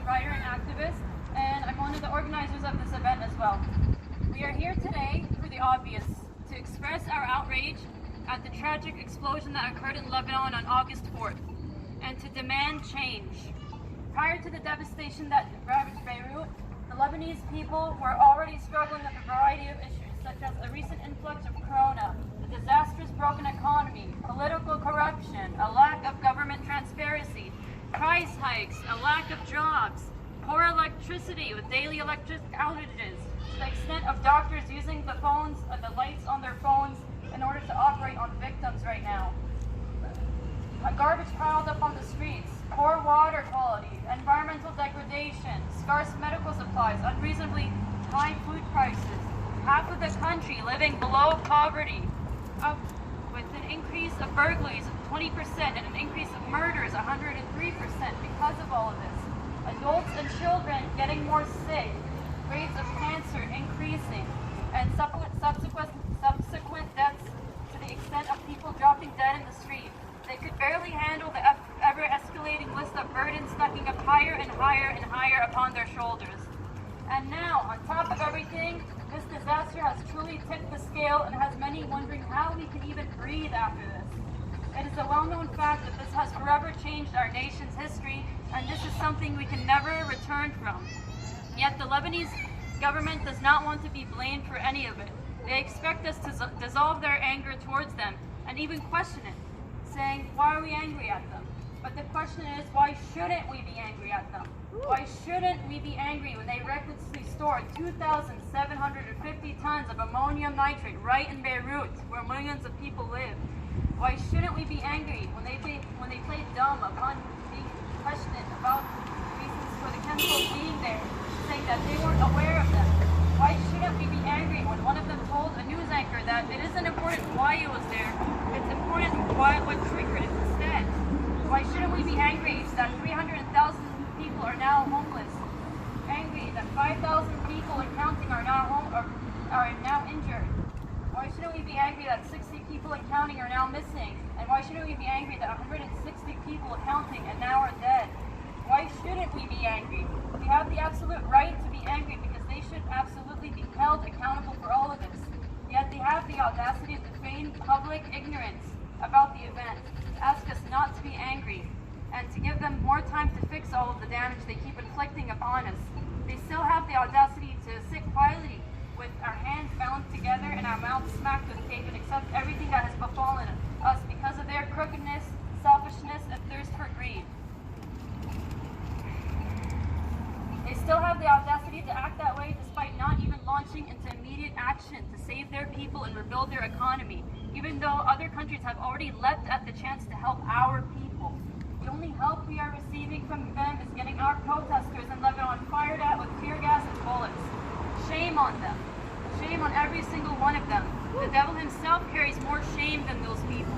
writer and activist, and I'm one of the organizers of this event as well. We are here today for the obvious, to express our outrage at the tragic explosion that occurred in Lebanon on August 4th, and to demand change. Prior to the devastation that ravaged Beirut, the Lebanese people were already struggling with a variety of issues, such as a recent influx of corona, a disastrous broken economy, political corruption, a lack of government transparency, price hikes, a lack of jobs, poor electricity with daily electric outages, to the extent of doctors using the phones, the lights on their phones in order to operate on victims right now. A garbage piled up on the streets, poor water quality, environmental degradation, scarce medical supplies, unreasonably high food prices, half of the country living below poverty, with an increase of burglaries of 20% and an increase of murders 103% because of all of this. Adults and children getting more sick, rates of cancer increasing, and subsequent deaths to the extent of people dropping dead in the street. They could barely handle the ever-escalating list of burdens stacking up higher and higher and higher upon their shoulders. And now, on top of everything, this disaster has truly tipped the scale and has many wondering how we can even breathe after this. It is a well-known fact that this has forever changed our nation's history, and this is something we can never return from. Yet the Lebanese government does not want to be blamed for any of it. They expect us to dissolve their anger towards them and even question it, saying, why are we angry at them? But the question is, why shouldn't we be angry at them? Why shouldn't we be angry when they recklessly stored 2,750 tons of ammonium nitrate right in Beirut, where millions of people live? Why shouldn't we be angry when they played dumb upon being questioned about reasons for the chemicals being there, saying that they weren't aware of them? Why shouldn't we be angry when one of them told a news anchor that it isn't important why it was there, it's important what triggered it instead? Why shouldn't we be angry that 300,000 people are now homeless? Angry that 5,000 people and counting are now injured? Why shouldn't we be angry that 60 people and counting are now missing? And why shouldn't we be angry that 160 people and counting and now are dead? Why shouldn't we be angry? We have the absolute right to be angry because they should absolutely be held accountable for all of this. Yet they have the audacity to feign public ignorance about the event, ask us not to be angry, and to give them more time to fix all of the damage they keep inflicting upon us. They still have the audacity to sit quietly with our hands bound together and our mouths smacked with tape and accept everything that has befallen us because of their crookedness, selfishness, and thirst for greed. They still have the audacity to act that way despite not even launching into immediate action to save their people and rebuild their economy, even though other countries have already leapt at the chance to help our people. The only help we are receiving from them is getting our protesters in Lebanon fired at with tear gas and bullets. Shame on them. Shame on every single one of them. The devil himself carries more shame than those people.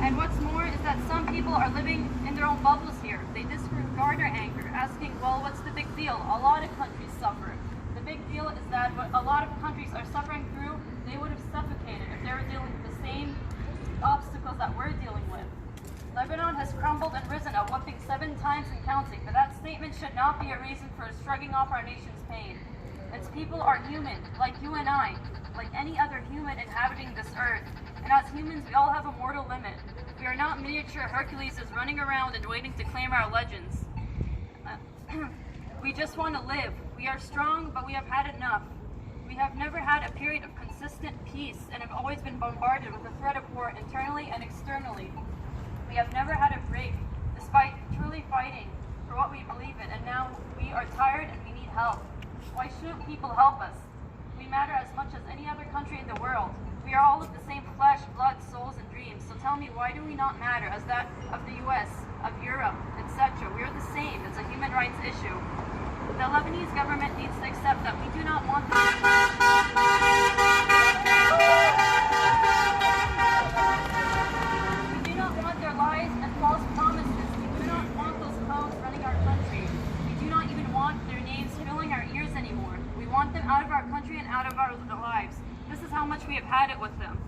And what's more is that some people are living in their own bubbles here. They disregard our anger, asking, well, what's the big deal? A lot of countries suffer. The big deal is that what a lot of countries are suffering through, they would have suffocated if they were dealing with the same obstacles that we're dealing with. Lebanon has crumbled and risen a whopping 7 times and counting, but that statement should not be a reason for shrugging off our nation's pain. Its people are human, like you and I, like any other human inhabiting this earth. And as humans, we all have a mortal limit. We are not miniature Herculeses running around and waiting to claim our legends. We just want to live. We are strong, but we have had enough. We have never had a period of consistent peace and have always been bombarded with the threat of war internally and externally. We have never had a break, despite truly fighting for what we believe in, and now we are tired and we need help. Why shouldn't people help us? We matter as much as any other country in the world. We are all of the same flesh, blood, souls, and dreams. So tell me, why do we not matter as that of the US, of Europe, etc.? We are the same. It's a human rights issue. The Lebanese government needs to accept that we do not want this. We do not want their lies and false promises. We do not want those clowns running our country. We do not even want their names filling our ears anymore. We want them out of our country and out of our lives. This is how much we have had it with them.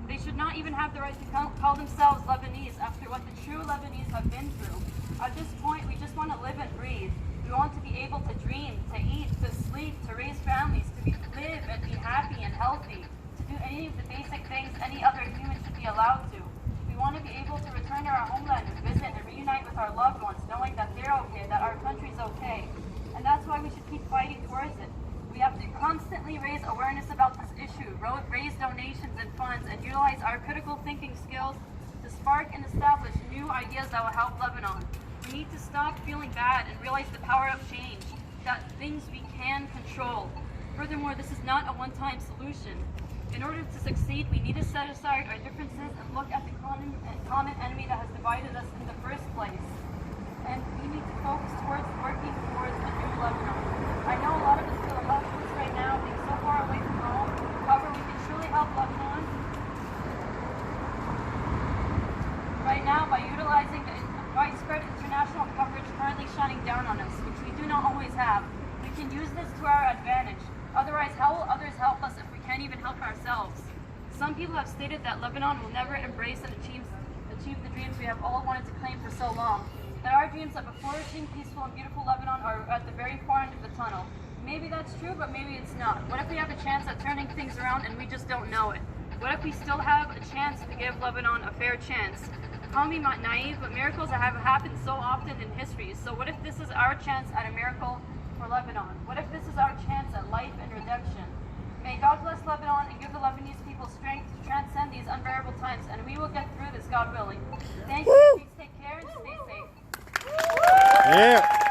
They should not even have the right to call themselves Lebanese after what the true Lebanese have been through. At this point, we just want to live and breathe. We want to be able to dream, to eat, to sleep, to raise families, to live and be happy and healthy, to do any of the basic things any other human should be allowed to. We want to be able to return to our homeland and visit and reunite with our loved ones, knowing that they're okay, that our country's okay. And that's why we should keep fighting towards it. We have to constantly raise awareness about this issue, raise donations and funds, and utilize our critical thinking skills to spark and establish new ideas that will help Lebanon. We need to stop feeling bad and realize the power of change, that things we can control. Furthermore, this is not a one-time solution. In order to succeed, we need to set aside our differences and look at the common enemy that has divided us in the first place. And we need to focus towards working towards a new Lebanon. I know a lot of us feel helpless right now, being so far away from home. However, we can truly help Lebanon right now by utilizing the widespread international coverage currently shining down on us, which we do not always have. We can use this to our advantage. Otherwise, how will others help us if we can't even help ourselves? Some people have stated that Lebanon will never embrace and achieve the dreams we have all wanted to claim for so long. That our dreams of a flourishing, peaceful, and beautiful Lebanon are at the very far end of the tunnel. Maybe that's true, but maybe it's not. What if we have a chance at turning things around and we just don't know it? What if we still have a chance to give Lebanon a fair chance? Call me naive, but miracles have happened so often in history. So what if this is our chance at a miracle for Lebanon? What if this is our chance at life and redemption? May God bless Lebanon and give the Lebanese people strength to transcend these unbearable times, and we will get through this, God willing. Thank you. Please take care and stay safe. Yeah.